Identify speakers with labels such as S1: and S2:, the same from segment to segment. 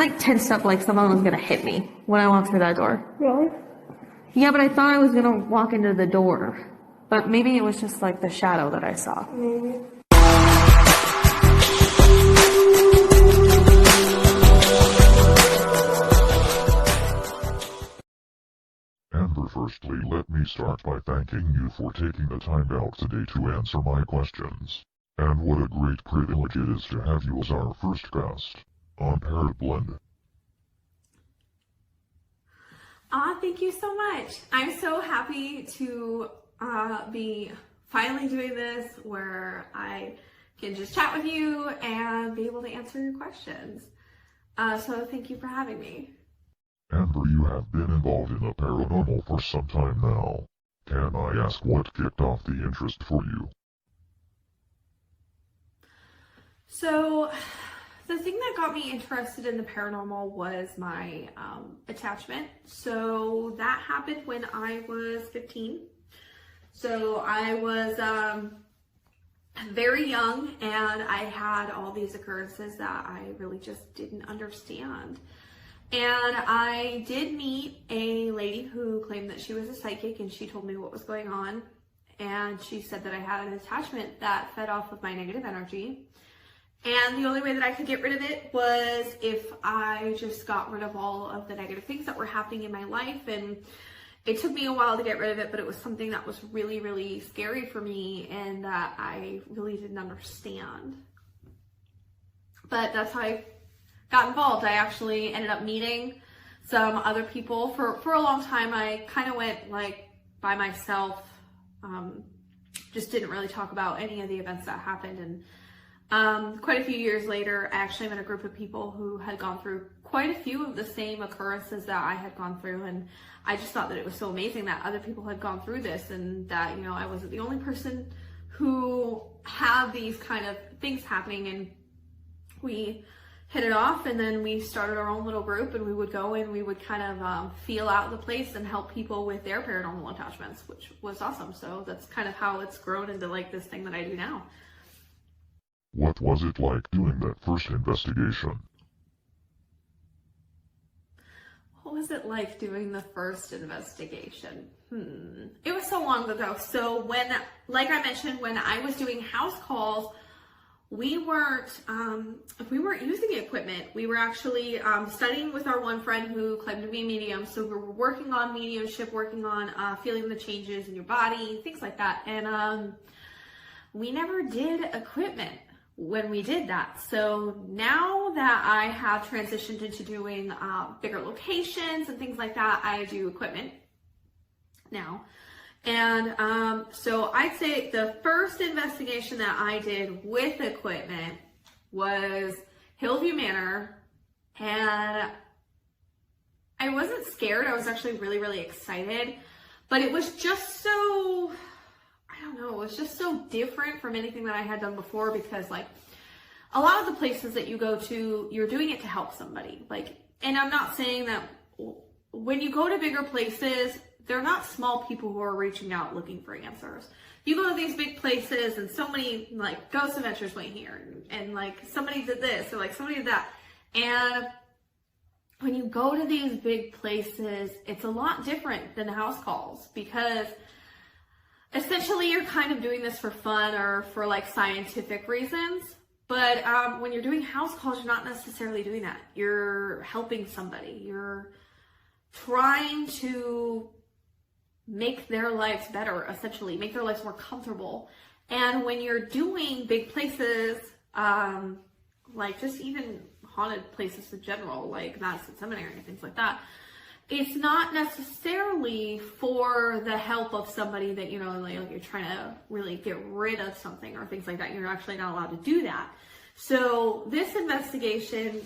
S1: like tensed up like someone was gonna hit me when I walked through that door.
S2: Really?
S1: Yeah, but I thought I was gonna walk into the door. But maybe it was just like the shadow that I saw.
S2: Maybe.
S3: Amber, firstly, let me start by thanking you for taking the time out today to answer my questions. And what a great privilege it is to have you as our first guest on Parrot Blend.
S2: Thank you so much. I'm so happy to be finally doing this where I can just chat with you and be able to answer your questions. So thank you for having me.
S3: Amber, you have been involved in the paranormal for some time now. Can I ask what kicked off the interest for you?
S2: So the thing that got me interested in the paranormal was my attachment. So that happened when I was 15. So I was very young, and I had all these occurrences that I really just didn't understand. And I did meet a lady who claimed that she was a psychic, and she told me what was going on. And she said that I had an attachment that fed off of my negative energy. And the only way that I could get rid of it was if I just got rid of all of the negative things that were happening in my life. And it took me a while to get rid of it, but it was something that was really, really scary for me and that I really didn't understand. But that's how I got involved. I actually ended up meeting some other people. For a long time, I kind of went like by myself, just didn't really talk about any of the events that happened. And quite a few years later, I actually met a group of people who had gone through quite a few of the same occurrences that I had gone through. And I just thought that it was so amazing that other people had gone through this, and that, you know, I wasn't the only person who had these kind of things happening. And we hit it off, and then we started our own little group, and we would go and we would kind of feel out the place and help people with their paranormal attachments, which was awesome. So that's kind of how it's grown into like this thing that I do now.
S3: What was it like doing that first investigation?
S2: What was it like doing the first investigation? It was so long ago. So when, like I mentioned, when I was doing house calls, we weren't using equipment. We were actually studying with our one friend who claimed to be a medium. So we were working on mediumship, working on feeling the changes in your body, things like that. And we never did equipment when we did that. So now that I have transitioned into doing bigger locations and things like that, I do equipment now. And so I'd say the first investigation that I did with equipment was Hillview Manor. And I wasn't scared. I was actually really, really excited. But it was just so, I don't know, it was just so different from anything that I had done before, because like a lot of the places that you go to, you're doing it to help somebody. Like, and I'm not saying that when you go to bigger places, they're not small people who are reaching out looking for answers. You go to these big places and so many like ghost adventures went here and like somebody did this or like somebody did that. And when you go to these big places, it's a lot different than house calls, because essentially you're kind of doing this for fun or for like scientific reasons. But when you're doing house calls, you're not necessarily doing that. You're helping somebody. You're trying to make their lives better, essentially, make their lives more comfortable. And when you're doing big places, like just even haunted places in general, like Madison Seminary and things like that, it's not necessarily for the help of somebody that, you know, like you're trying to really get rid of something or things like that. You're actually not allowed to do that. So this investigation,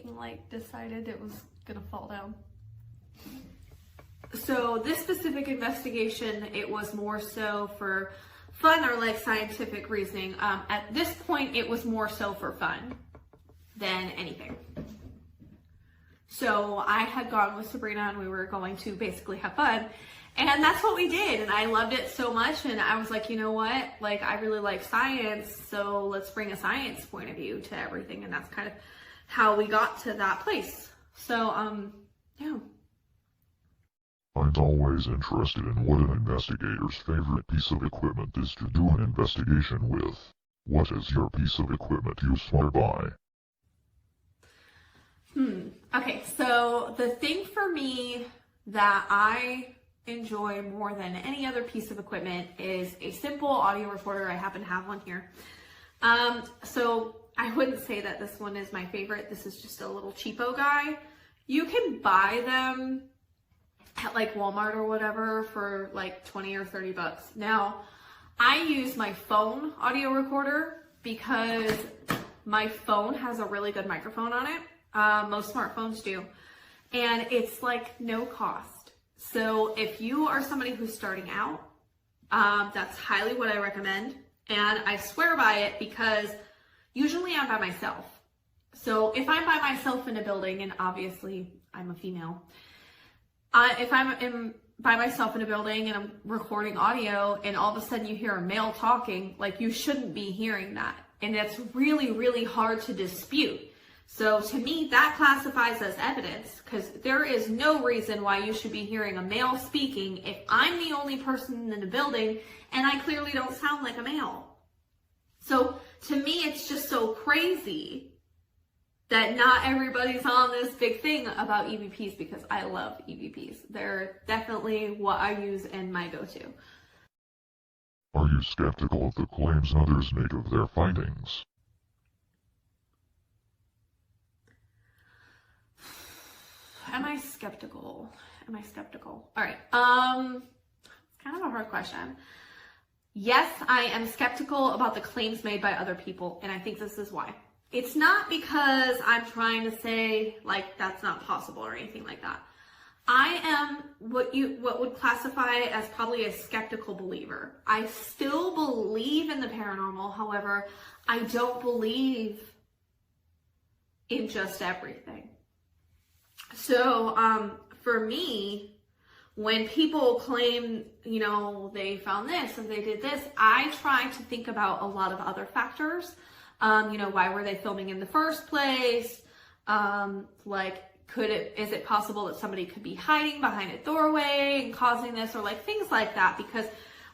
S2: like decided it was gonna fall down. So this specific investigation, it was more so for fun or like scientific reasoning. At this point, it was more so for fun than anything. So I had gone with Sabrina and we were going to basically have fun. And that's what we did. And I loved it so much. And I was like, you know what? Like, I really like science. So let's bring a science point of view to everything. And that's kind of how we got to that place. So, yeah.
S3: I'm always interested in what an investigator's favorite piece of equipment is to do an investigation with. What is your piece of equipment you swear by?
S2: Okay, so the thing for me that I enjoy more than any other piece of equipment is a simple audio recorder. I happen to have one here. So I wouldn't say that this one is my favorite. This is just a little cheapo guy. You can buy them at like Walmart or whatever for like 20 or 30 bucks. Now, I use my phone audio recorder because my phone has a really good microphone on it. Most smartphones do. And it's like no cost. So if you are somebody who's starting out, that's highly what I recommend. And I swear by it because usually I'm by myself. So if I'm by myself in a building, and obviously I'm a female, if I'm by myself in a building and I'm recording audio and all of a sudden you hear a male talking, like you shouldn't be hearing that. And it's really, really hard to dispute. So to me, that classifies as evidence because there is no reason why you should be hearing a male speaking if I'm the only person in the building and I clearly don't sound like a male. So to me, it's just so crazy that not everybody's on this big thing about EVPs because I love EVPs. They're definitely what I use in my go-to.
S3: Are you skeptical of the claims others make of their findings?
S2: Am I skeptical? All right. It's kind of a hard question. Yes, I am skeptical about the claims made by other people, and I think this is why. It's not because I'm trying to say like that's not possible or anything like that. I am what would classify as probably a skeptical believer. I still believe in the paranormal. However, I don't believe in just everything. So, for me, when people claim, you know, they found this and they did this, I try to think about a lot of other factors. You know, why were they filming in the first place? Like, is it possible that somebody could be hiding behind a doorway and causing this, or like things like that? Because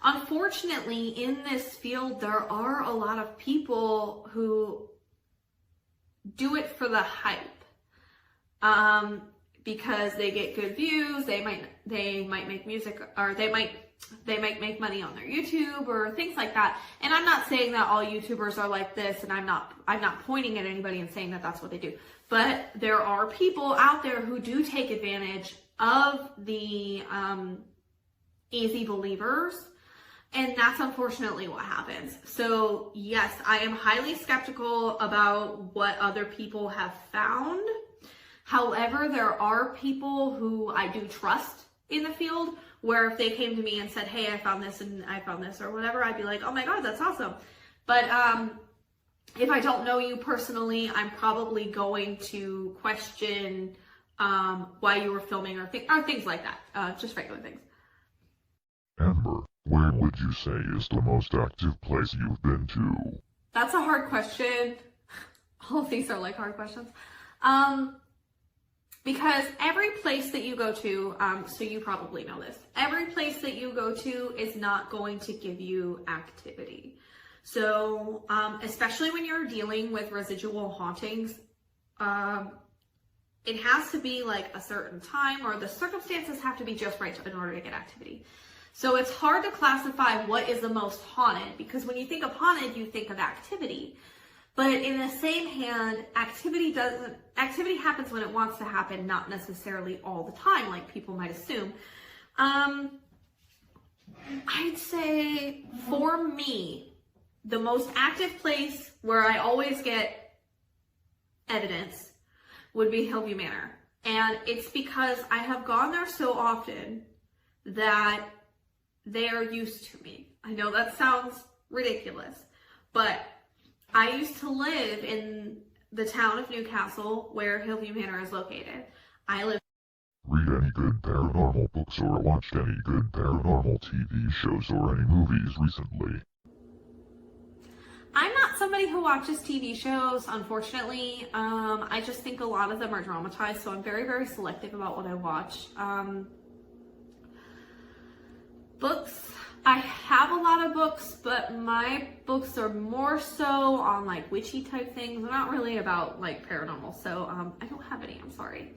S2: unfortunately, in this field, there are a lot of people who do it for the hype. Because they get good views, they might make music, or they might make money on their YouTube or things like that. And I'm not saying that all YouTubers are like this, and I'm not pointing at anybody and saying that that's what they do. But there are people out there who do take advantage of the easy believers, and that's unfortunately what happens. So yes, I am highly skeptical about what other people have found. However, there are people who I do trust in the field where if they came to me and said, hey, I found this and I found this or whatever, I'd be like, oh my God, that's awesome. But if I don't know you personally, I'm probably going to question why you were filming or things like that, just regular things.
S3: Amber, where would you say is the most active place you've been to?
S2: That's a hard question. All of these are like hard questions. Because every place that you go to, so you probably know this, every place that you go to is not going to give you activity. So, especially when you're dealing with residual hauntings, it has to be like a certain time, or the circumstances have to be just right in order to get activity. So it's hard to classify what is the most haunted, because when you think of haunted, you think of activity. But in the same hand, activity happens when it wants to happen, not necessarily all the time, like people might assume. I'd say for me, the most active place where I always get evidence would be Hillview Manor. And it's because I have gone there so often that they are used to me. I know that sounds ridiculous, but I used to live in the town of Newcastle where Hillview Manor is located. I live.
S3: Read any good paranormal books or watched any good paranormal TV shows or any movies recently?
S2: I'm not somebody who watches TV shows, unfortunately. I just think a lot of them are dramatized, so I'm very, very selective about what I watch. Books, I have a lot of books, but my books are more so on like witchy type things. They're not really about like paranormal, so I don't have any, I'm sorry.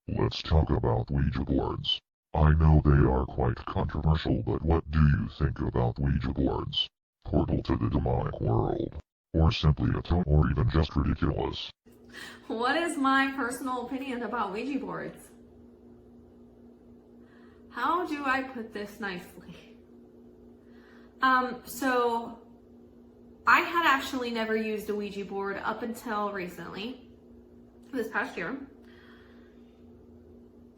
S3: Let's talk about Ouija boards. I know they are quite controversial, but what do you think about Ouija boards? Portal to the demonic world? Or simply a toy, or even just ridiculous?
S2: What is my personal opinion about Ouija boards? How do I put this nicely? So I had actually never used a Ouija board up until recently, this past year.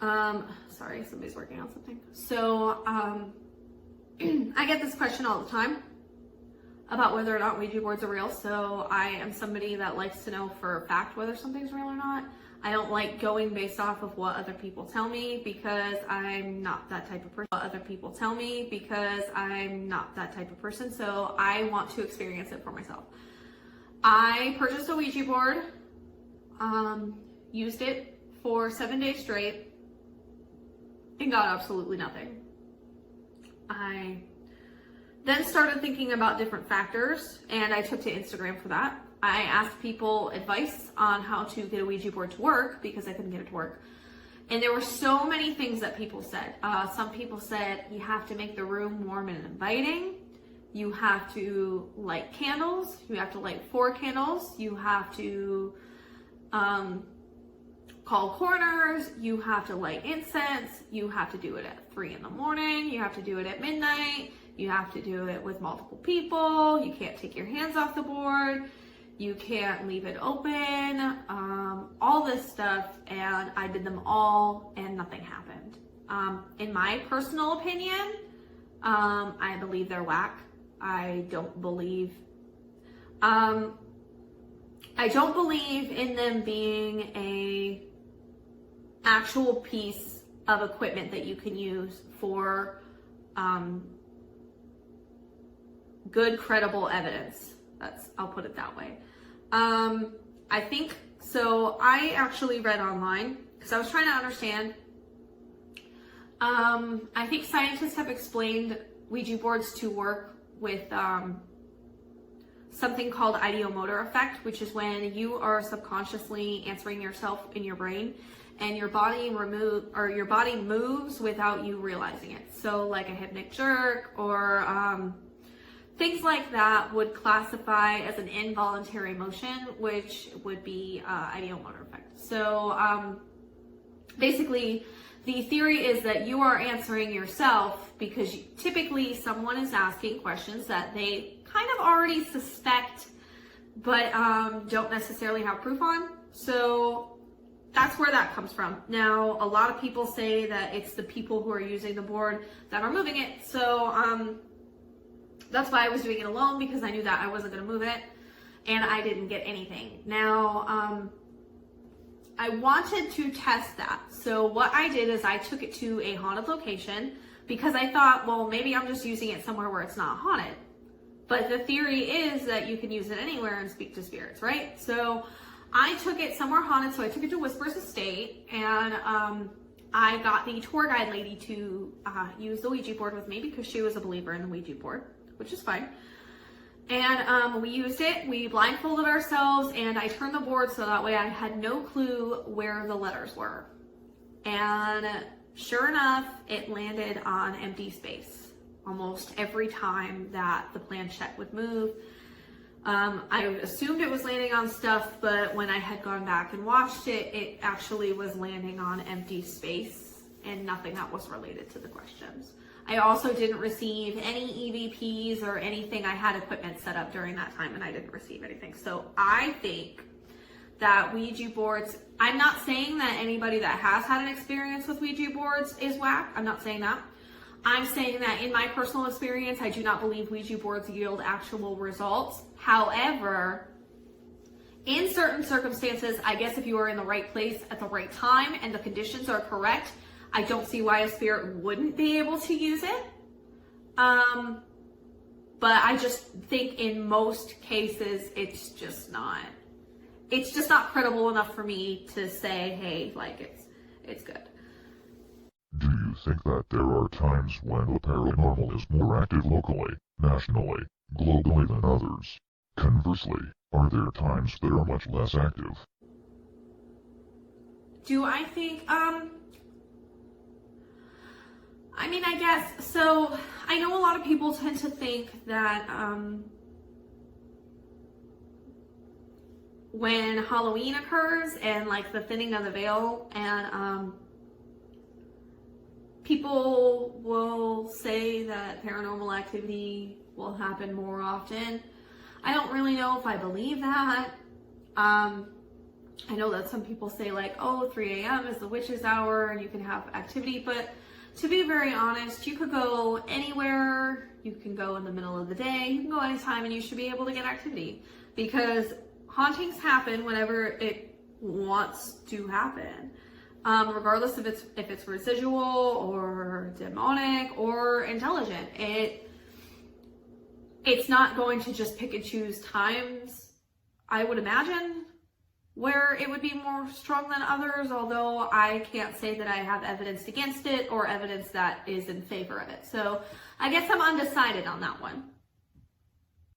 S2: Sorry, somebody's working on something. So, I get this question all the time about whether or not Ouija boards are real. So I am somebody that likes to know for a fact whether something's real or not. I don't like going based off of what other people tell me because I'm not that type of person. So I want to experience it for myself. I purchased a Ouija board, used it for 7 days straight, and got absolutely nothing. I then started thinking about different factors, and I took to Instagram for that. I asked people advice on how to get a Ouija board to work because I couldn't get it to work. And there were so many things that people said. Some people said you have to make the room warm and inviting. You have to light candles. You have to light 4 candles. You have to call coroners. You have to light incense. You have to do it at 3 in the morning. You have to do it at midnight. You have to do it with multiple people. You can't take your hands off the board. You can't leave it open. All this stuff, and I did them all, and nothing happened. In my personal opinion, I believe they're whack. I don't believe in them being a actual piece of equipment that you can use for good, credible evidence. I'll put it that way. I think, so I actually read online because I was trying to understand. I think scientists have explained Ouija boards to work with something called ideomotor effect, which is when you are subconsciously answering yourself in your brain and your body moves without you realizing it. So like a hypnic jerk or things like that would classify as an involuntary motion, which would be ideomotor effect. So basically, the theory is that you are answering yourself because typically someone is asking questions that they kind of already suspect, but don't necessarily have proof on. So that's where that comes from. Now, a lot of people say that it's the people who are using the board that are moving it. So that's why I was doing it alone, because I knew that I wasn't going to move it, and I didn't get anything. Now, I wanted to test that. So what I did is I took it to a haunted location because I thought, well, maybe I'm just using it somewhere where it's not haunted. But the theory is that you can use it anywhere and speak to spirits, right? So I took it somewhere haunted. So I took it to Whisper's Estate, and I got the tour guide lady to use the Ouija board with me because she was a believer in the Ouija board, which is fine. And we used it, we blindfolded ourselves, and I turned the board so that way I had no clue where the letters were. And sure enough, it landed on empty space almost every time that the planchette would move. I assumed it was landing on stuff, but when I had gone back and watched it, it actually was landing on empty space and nothing that was related to the questions. I also didn't receive any EVPs or anything. I had equipment set up during that time and I didn't receive anything. So I think that Ouija boards, I'm not saying that anybody that has had an experience with Ouija boards is whack. I'm not saying that. I'm saying that in my personal experience, I do not believe Ouija boards yield actual results. However, in certain circumstances, I guess if you are in the right place at the right time and the conditions are correct, I don't see why a spirit wouldn't be able to use it. But I just think in most cases, it's just not credible enough for me to say, hey, like it's good.
S3: Do you think that there are times when the paranormal is more active locally, nationally, globally than others? Conversely, are there times that are much less active?
S2: Do I think, I mean, I guess, so I know a lot of people tend to think that when Halloween occurs and like the thinning of the veil and people will say that paranormal activity will happen more often. I don't really know if I believe that. I know that some people say like, oh, 3 a.m. is the witch's hour and you can have activity, but to be very honest, you could go anywhere, you can go in the middle of the day, you can go anytime and you should be able to get activity because hauntings happen whenever it wants to happen. Regardless if it's residual or demonic or intelligent. It's not going to just pick and choose times, I would imagine, where it would be more strong than others, although I can't say that I have evidence against it or evidence that is in favor of it. So I guess I'm undecided on that one.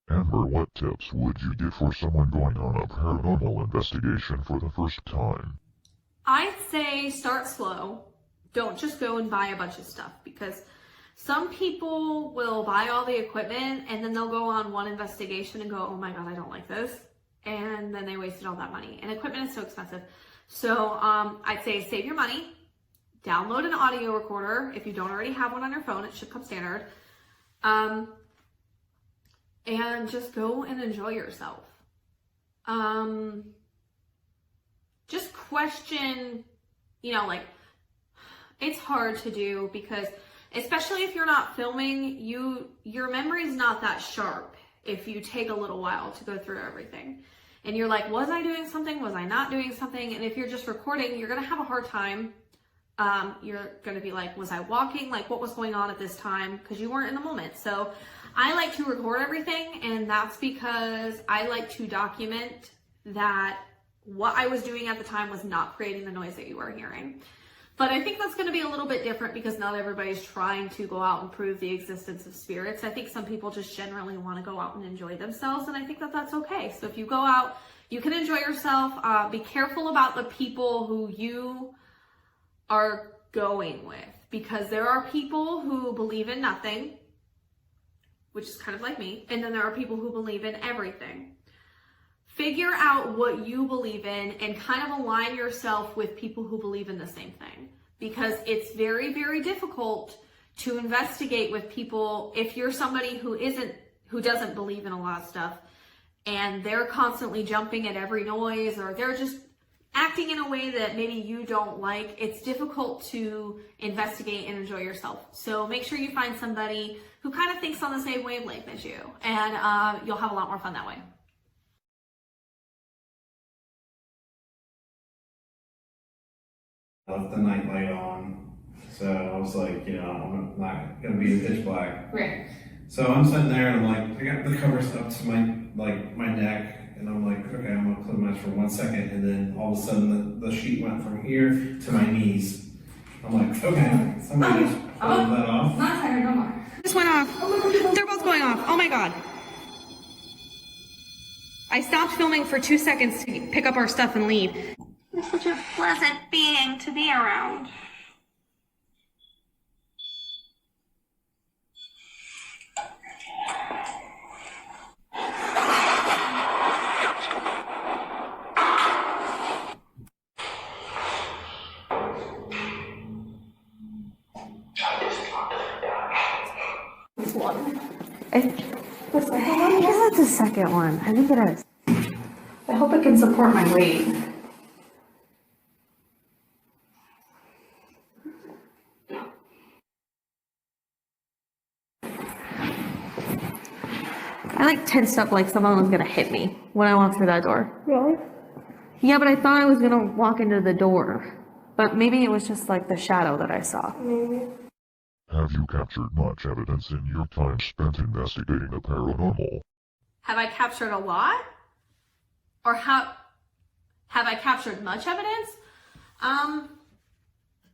S3: Amber, what tips would you give for someone going on a paranormal investigation for the first time?
S2: I'd say start slow. Don't just go and buy a bunch of stuff because some people will buy all the equipment and then they'll go on one investigation and go, oh my God, I don't like this. And then they wasted all that money. And equipment is so expensive. So I'd say save your money. Download an audio recorder. If you don't already have one on your phone, it should come standard. And just go and enjoy yourself. Just question, like, it's hard to do because especially if you're not filming, your memory's not that sharp if you take a little while to go through everything. And you're like, was I doing something? Was I not doing something? And if you're just recording, you're going to have a hard time. You're going to be like, was I walking? Like, what was going on at this time? Because you weren't in the moment. So I like to record everything. And that's because I like to document that what I was doing at the time was not creating the noise that you are hearing. But I think that's going to be a little bit different because not everybody's trying to go out and prove the existence of spirits. I think some people just generally want to go out and enjoy themselves, and I think that that's okay. So if you go out, you can enjoy yourself. Be careful about the people who you are going with because there are people who believe in nothing, which is kind of like me, and then there are people who believe in everything. Figure out what you believe in and kind of align yourself with people who believe in the same thing because it's very, very difficult to investigate with people if you're somebody who doesn't believe in a lot of stuff and they're constantly jumping at every noise or they're just acting in a way that maybe you don't like. It's difficult to investigate and enjoy yourself. So make sure you find somebody who kind of thinks on the same wavelength as you and you'll have a lot more fun that way.
S4: Left the nightlight on, so I was like, I'm not gonna be in pitch black.
S2: Right.
S4: So I'm sitting there and I'm like, I got the covers up to my neck, and I'm like, okay, I'm gonna close my eyes for 1 second, and then all of a sudden the sheet went from here to my knees. I'm like, okay, somebody just pulled that off.
S1: Not tired, no more.
S2: This went off. They're both going off. Oh my God. I stopped filming for 2 seconds to pick up our stuff and leave. You're such a pleasant being to be around.
S1: I guess that's the second one. I think it is. I hope it can support my weight. I like tensed up like someone was gonna hit me when I walked through that door.
S5: Really?
S1: Yeah, but I thought I was gonna walk into the door. But maybe it was just like the shadow that I saw.
S5: Maybe.
S3: Have you captured much evidence in your time spent investigating the paranormal?
S2: Have I captured a lot? Or have I captured much evidence?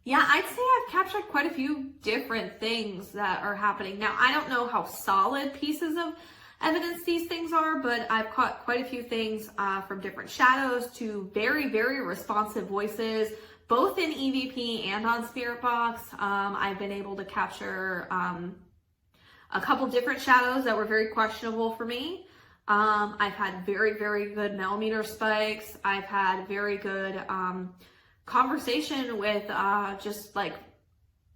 S2: Yeah, I'd say I've captured quite a few different things that are happening. Now, I don't know how solid pieces of evidence these things are, but I've caught quite a few things from different shadows to very, very responsive voices, both in EVP and on Spirit Box. I've been able to capture a couple different shadows that were very questionable for me. I've had very, very good millimeter spikes. I've had very good conversation with just like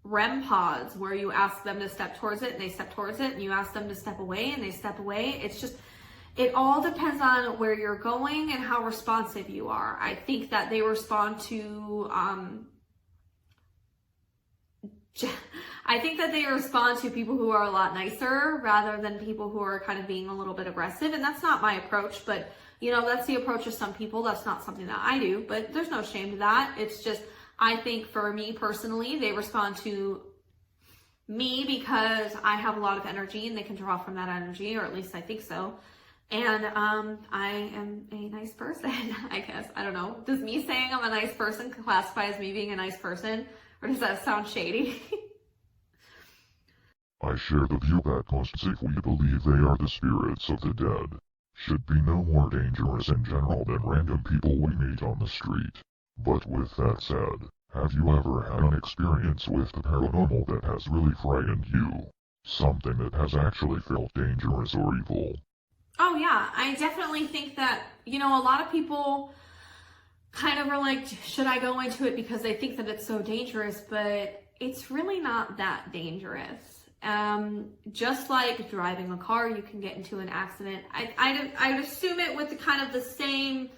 S2: REM pods where you ask them to step towards it and they step towards it, and you ask them to step away and they step away. It's just, it all depends on where you're going and how responsive you are. I think that they respond to people who are a lot nicer rather than people who are kind of being a little bit aggressive. And that's not my approach, but you know, that's the approach of some people. That's not something that I do, but there's no shame to that. It's just, I think for me personally, they respond to me because I have a lot of energy and they can draw from that energy, or at least I think so. And I am a nice person, I guess. I don't know. Does me saying I'm a nice person classify as me being a nice person, or does that sound shady?
S3: I share the view that most if we believe they are the spirits of the dead, should be no more dangerous in general than random people we meet on the street. But with that said, have you ever had an experience with the paranormal that has really frightened you? Something that has actually felt dangerous or evil?
S2: Oh yeah, I definitely think that, you know, a lot of people kind of are like, should I go into it because they think that it's so dangerous, but it's really not that dangerous. Just like driving a car, you can get into an accident. I'd assume it with the kind of the same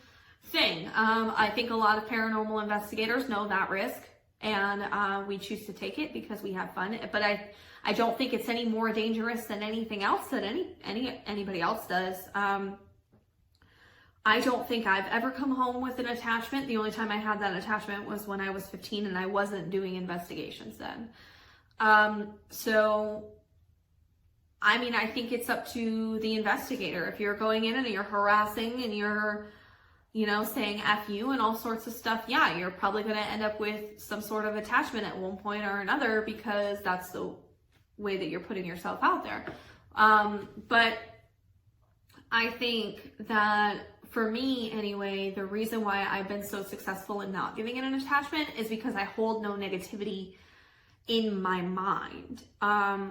S2: thing. I think a lot of paranormal investigators know that risk, and we choose to take it because we have fun. But I don't think it's any more dangerous than anything else that anybody else does. I don't think I've ever come home with an attachment. The only time I had that attachment was when I was 15 and I wasn't doing investigations then. So, I mean, I think it's up to the investigator. If you're going in and you're harassing and you're, you know, saying F you and all sorts of stuff, yeah, you're probably going to end up with some sort of attachment at one point or another because that's the way that you're putting yourself out there. But I think that for me anyway, the reason why I've been so successful in not giving it an attachment is because I hold no negativity in my mind.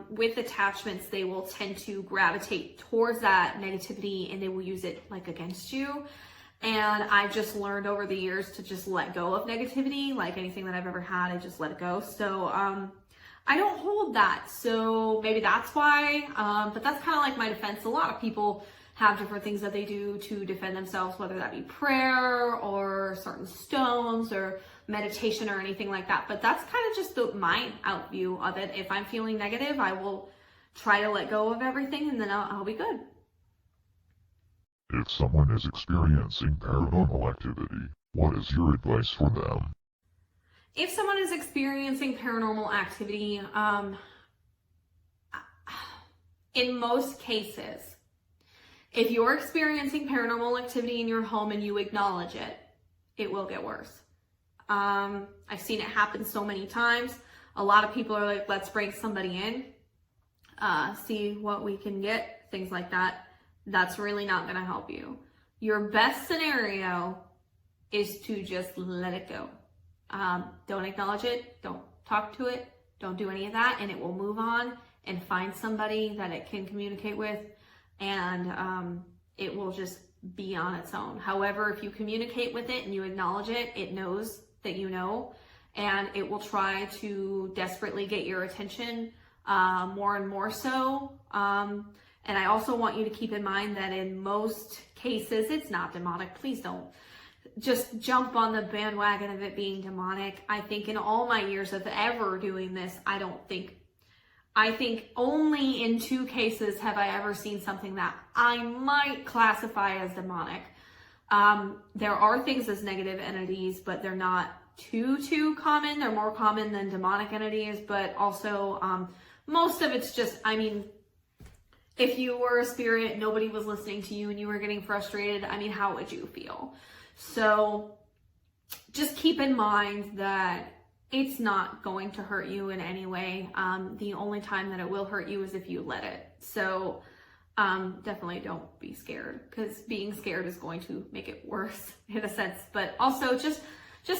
S2: With attachments, they will tend to gravitate towards that negativity and they will use it like against you. And I've just learned over the years to just let go of negativity. Like anything that I've ever had, I just let it go. So I don't hold that. So maybe that's why, but that's kind of like my defense. A lot of people have different things that they do to defend themselves, whether that be prayer or certain stones or meditation or anything like that. But that's kind of just my out view of it. If I'm feeling negative, I will try to let go of everything and then I'll be good.
S3: If someone is experiencing paranormal activity, what is your advice for them?
S2: If someone is experiencing paranormal activity, in most cases, if you're experiencing paranormal activity in your home and you acknowledge it, it will get worse. I've seen it happen so many times. A lot of people are like, let's bring somebody in, see what we can get, things like that. That's really not going to help you. Your best scenario is to just let it go. Don't acknowledge it. Don't talk to it. Don't do any of that. And it will move on and find somebody that it can communicate with. And it will just be on its own. However, if you communicate with it and you acknowledge it, it knows that you know, and it will try to desperately get your attention more and more so. And I also want you to keep in mind that in most cases, it's not demonic. Please don't just jump on the bandwagon of it being demonic. I think in all my years of ever doing this, I don't think I think only in 2 cases have I ever seen something that I might classify as demonic. There are things as negative entities, but they're not too common. They're more common than demonic entities, but also most of it's just, I mean, if you were a spirit, nobody was listening to you and you were getting frustrated, I mean, how would you feel? So just keep in mind that it's not going to hurt you in any way. The only time that it will hurt you is if you let it. So definitely don't be scared, because being scared is going to make it worse in a sense. But also just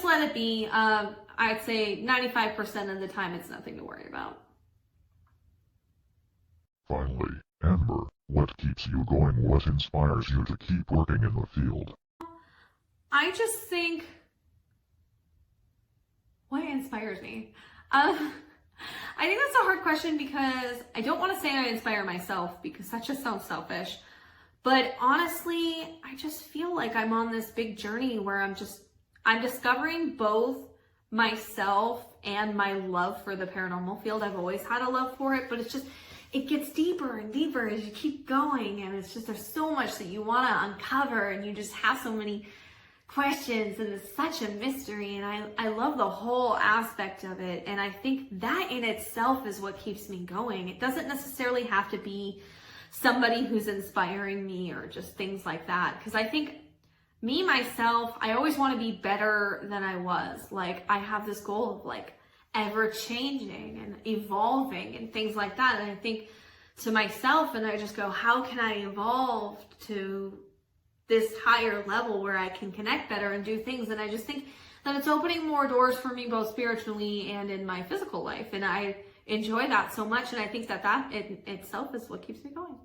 S2: let it be. I'd say 95% of the time it's nothing to worry about.
S3: Finally, Amber, what keeps you going? What inspires you to keep working in the field?
S2: I just think, what inspires me? I think that's a hard question, because I don't want to say I inspire myself, because that just sounds selfish. But honestly, I just feel like I'm on this big journey where I'm discovering both myself and my love for the paranormal field. I've always had a love for it, but it gets deeper and deeper as you keep going. And it's just, there's so much that you want to uncover, and you just have so many questions, and it's such a mystery, and I love the whole aspect of it. And I think that in itself is what keeps me going. It doesn't necessarily have to be somebody who's inspiring me or just things like that, because I think me, myself, I always want to be better than I was. Like, I have this goal of like ever changing and evolving and things like that. And I think to myself, and I just go, how can I evolve to this higher level where I can connect better and do things? And I just think that it's opening more doors for me, both spiritually and in my physical life. And I enjoy that so much. And I think that in itself is what keeps me going.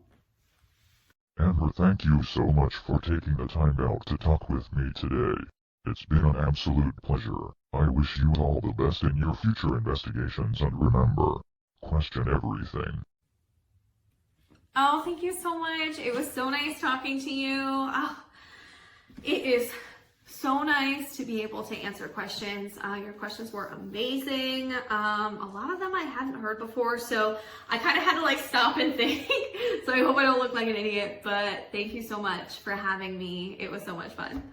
S3: Amber, thank you so much for taking the time out to talk with me today. It's been an absolute pleasure. I wish you all the best in your future investigations, and remember, question everything.
S2: Oh, thank you so much. It was so nice talking to you. Oh, it is so nice to be able to answer questions. Your questions were amazing. A lot of them I hadn't heard before, so I kind of had to like stop and think. So I hope I don't look like an idiot, but thank you so much for having me. It was so much fun.